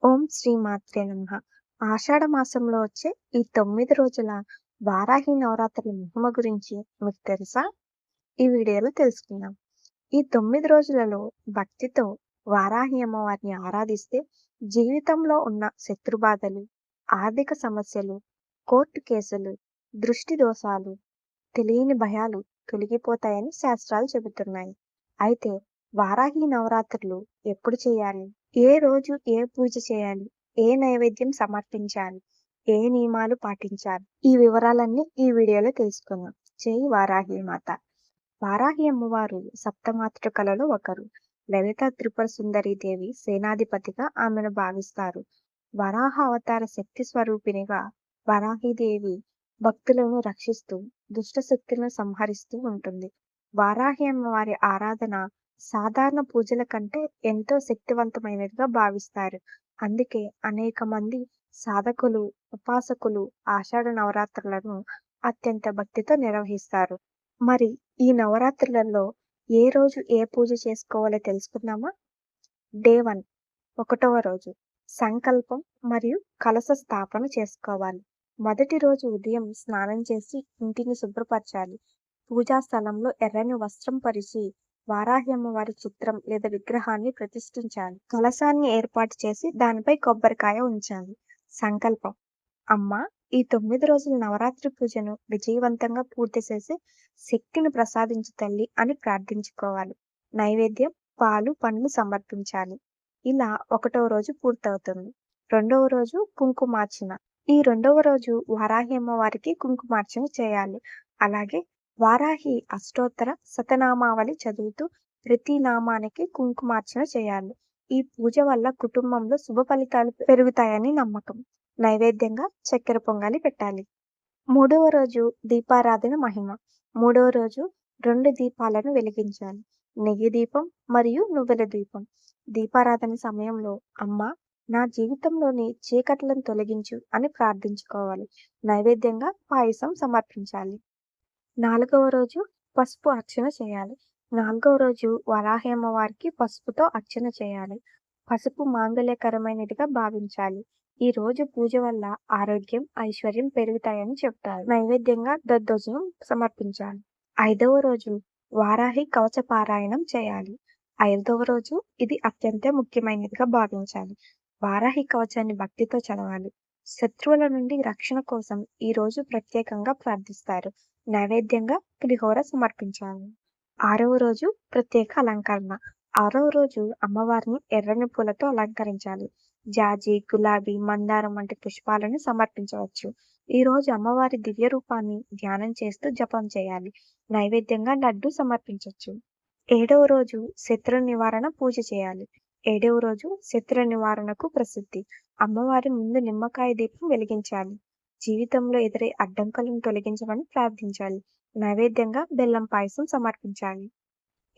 ఓం శ్రీ మాత్రే నమః. ఆషాఢ మాసంలో వచ్చే ఈ 9 రోజుల వారాహి నవరాత్రుల మహిమ గురించి మీకు తెలుసా? ఈ వీడియోలో తెలుసుకుందాం. ఈ 9 రోజులలో భక్తితో వారాహి అమ్మవారిని ఆరాధిస్తే జీవితంలో ఉన్న శత్రుబాధలు, ఆర్థిక సమస్యలు, కోర్టు కేసులు, దృష్టి దోషాలు, తెలియని భయాలు తొలగిపోతాయని శాస్త్రాలు చెబుతున్నాయి. అయితే వారాహి నవరాత్రులు ఎప్పుడు చేయాలి? ఏ రోజు ఏ పూజ చేయాలి? ఏ నైవేద్యం సమర్పించాలి? ఏ నియమాలు పాటించాలి? ఈ వివరాలన్నీ ఈ వీడియోలో తెలుసుకుందాం. జై వారాహి మాత. వారాహి అమ్మవారు సప్తమాతృకలలో ఒకరు. లలిత త్రిపుర సుందరి దేవి సేనాధిపతిగా ఆమెను భావిస్తారు. వరాహ అవతార శక్తి స్వరూపిణిగా వరాహిదేవి భక్తులను రక్షిస్తూ దుష్ట శక్తులను సంహరిస్తూ ఉంటుంది. వారాహి అమ్మవారి ఆరాధన సాధారణ పూజల కంటే ఎంతో శక్తివంతమైనదిగా భావిస్తారు. అందుకే అనేక మంది సాధకులు, ఉపాసకులు ఆషాఢ నవరాత్రులను అత్యంత భక్తితో నిర్వహిస్తారు. మరి ఈ నవరాత్రులలో ఏ రోజు ఏ పూజ చేసుకోవాలో తెలుసుకుందామా? డే 1 ఒకటవ రోజు సంకల్పం మరియు కలశ స్థాపన చేసుకోవాలి. మొదటి రోజు ఉదయం స్నానం చేసి ఇంటిని శుభ్రపరచాలి. పూజా స్థలంలో ఎర్రని వస్త్రం పరిచి వారాహి అమ్మవారి చిత్రం లేదా విగ్రహాన్ని ప్రతిష్ఠించాలి. కలశాన్ని ఏర్పాటు చేసి దానిపై కొబ్బరికాయ ఉంచాలి. సంకల్పం: అమ్మా, ఈ 9 రోజుల నవరాత్రి పూజను విజయవంతంగా పూర్తి చేసి శక్తిని ప్రసాదించు తల్లి అని ప్రార్థించుకోవాలి. నైవేద్యం: పాలు, పండ్లు సమర్పించాలి. ఇలా ఒకటవ రోజు పూర్తవుతుంది. రెండవ రోజు కుంకుమార్చన. ఈ రెండవ రోజు వారాహి అమ్మవారికి కుంకుమార్చన చేయాలి. అలాగే వారాహి అష్టోత్తర శతనామావళి చదువుతూ ప్రతి నామానికి కుంకుమార్చన చేయాలి. ఈ పూజ వల్ల కుటుంబంలో శుభ ఫలితాలు పెరుగుతాయని నమ్మకం. నైవేద్యంగా చక్కెర పొంగలి పెట్టాలి. మూడవ రోజు దీపారాధన మహిమ. మూడవ రోజు 2 దీపాలను వెలిగించాలి. నెయ్యి దీపం మరియు నువ్వుల దీపం. దీపారాధన సమయంలో అమ్మ, నా జీవితంలోని చీకట్లను తొలగించు అని ప్రార్థించుకోవాలి. నైవేద్యంగా పాయసం సమర్పించాలి. నాలుగవ రోజు పసుపు అర్చన చేయాలి. నాలుగవ రోజు వరాహి అమ్మవారికి పసుపుతో అర్చన చేయాలి. పసుపు మాంగళ్యకరమైనదిగా భావించాలి. ఈ రోజు పూజ వల్ల ఆరోగ్యం, ఐశ్వర్యం పెరుగుతాయని చెప్తారు. నైవేద్యంగా దద్దోజనం సమర్పించాలి. ఐదవ రోజు వారాహి కవచ పారాయణం చేయాలి. ఐదవ రోజు ఇది అత్యంత ముఖ్యమైనదిగా భావించాలి. వారాహి కవచాన్ని భక్తితో చదవాలి. శత్రువుల నుండి రక్షణ కోసం ఈ రోజు ప్రత్యేకంగా ప్రార్థిస్తారు. నైవేద్యంగా పులిహోర సమర్పించాలి. ఆరవ రోజు ప్రత్యేక అలంకరణ. ఆరవ రోజు అమ్మవారిని ఎర్రని పూలతో అలంకరించాలి. జాజి, గులాబీ, మందారం వంటి పుష్పాలను సమర్పించవచ్చు. ఈ రోజు అమ్మవారి దివ్య రూపాన్ని ధ్యానం చేస్తూ జపం చేయాలి. నైవేద్యంగా లడ్డు సమర్పించవచ్చు. ఏడవ రోజు శత్రు నివారణ పూజ చేయాలి. ఏడవ రోజు శత్రు నివారణకు ప్రసిద్ధి. అమ్మవారి ముందు నిమ్మకాయ దీపం వెలిగించాలి. జీవితంలో ఎదురే అడ్డంకులను తొలగించమని ప్రార్థించాలి. నైవేద్యంగా బెల్లం పాయసం సమర్పించాలి.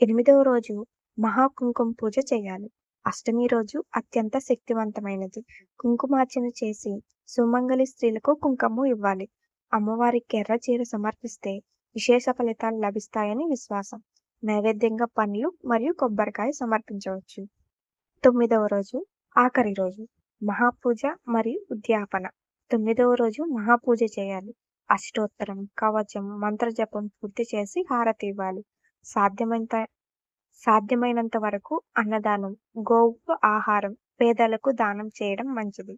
ఎనిమిదవ రోజు మహాకుంకుమ పూజ చేయాలి. అష్టమి రోజు అత్యంత శక్తివంతమైనది. కుంకుమార్చన చేసి సుమంగళి స్త్రీలకు కుంకుమ ఇవ్వాలి. అమ్మవారికి ఎర్ర చీర సమర్పిస్తే విశేష ఫలితాలు లభిస్తాయని విశ్వాసం. నైవేద్యంగా పండ్లు మరియు కొబ్బరికాయ సమర్పించవచ్చు. తొమ్మిదవ రోజు ఆఖరి రోజు మహాపూజ మరియు ఉద్యాపన. తొమ్మిదవ రోజు మహాపూజ చేయాలి. అష్టోత్తరం, కవచం, మంత్రజపం పూర్తి చేసి హారతి ఇవ్వాలి. సాధ్యమైనంత వరకు అన్నదానం, గోవుకు ఆహారం, పేదలకు దానం చేయడం మంచిది.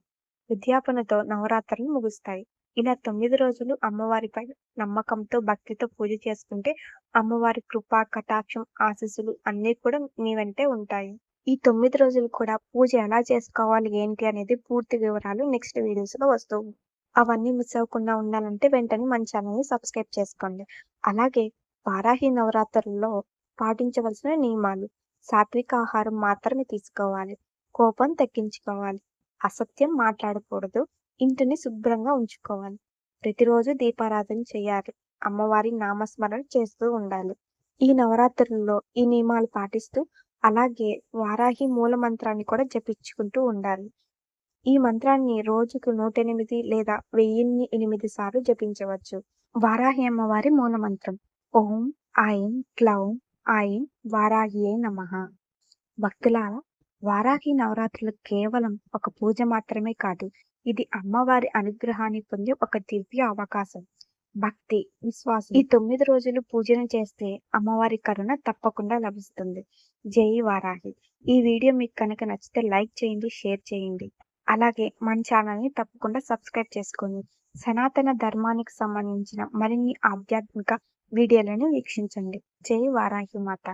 ఉద్యాపనతో నవరాత్రులు ముగుస్తాయి. ఇలా 9 రోజులు అమ్మవారిపై నమ్మకంతో, భక్తితో పూజ చేసుకుంటే అమ్మవారి కృప, కటాక్షం, ఆశీస్సులు అన్నీ కూడా నీ వెంటే ఉంటాయి. ఈ 9 రోజులు కూడా పూజ ఎలా చేసుకోవాలి, ఏంటి అనేది పూర్తి వివరాలు నెక్స్ట్ వీడియోస్లో వస్తాయి. అవన్నీ మిస్ అవ్వకుండా ఉండాలంటే వెంటనే మన ఛానల్ని సబ్స్క్రైబ్ చేసుకోండి. అలాగే వారాహి నవరాత్రుల్లో పాటించవలసిన నియమాలు: సాత్విక ఆహారం మాత్రమే తీసుకోవాలి. కోపం తగ్గించుకోవాలి. అసత్యం మాట్లాడకూడదు. ఇంటిని శుభ్రంగా ఉంచుకోవాలి. ప్రతిరోజు దీపారాధన చేయాలి. అమ్మవారి నామస్మరణ చేస్తూ ఉండాలి. ఈ నవరాత్రుల్లో ఈ నియమాలు పాటిస్తూ అలాగే వారాహి మూల మంత్రాన్ని కూడా జపించుకుంటూ ఉండాలి. ఈ మంత్రాన్ని రోజుకు 108 లేదా 1008 సార్లు జపించవచ్చు. వారాహి అమ్మవారి మూల మంత్రం: ఓం ఐం క్లౌం ఐం వారాహియే నమః. భక్తులారా, వారాహి నవరాత్రులు కేవలం ఒక పూజ మాత్రమే కాదు. ఇది అమ్మవారి అనుగ్రహాన్ని పొందే ఒక దివ్య అవకాశం. భక్తి, విశ్వాసం. ఈ 9 రోజులు పూజను చేస్తే అమ్మవారి కరుణ తప్పకుండా లభిస్తుంది. జై వారాహి. ఈ వీడియో మీకు కనుక నచ్చితే లైక్ చేయండి, షేర్ చేయండి. అలాగే మన ఛానల్ని తప్పకుండా సబ్స్క్రైబ్ చేసుకోండి. సనాతన ధర్మానికి సంబంధించిన మరిన్ని ఆధ్యాత్మిక వీడియోలను వీక్షించండి. జై వారాహి మాత.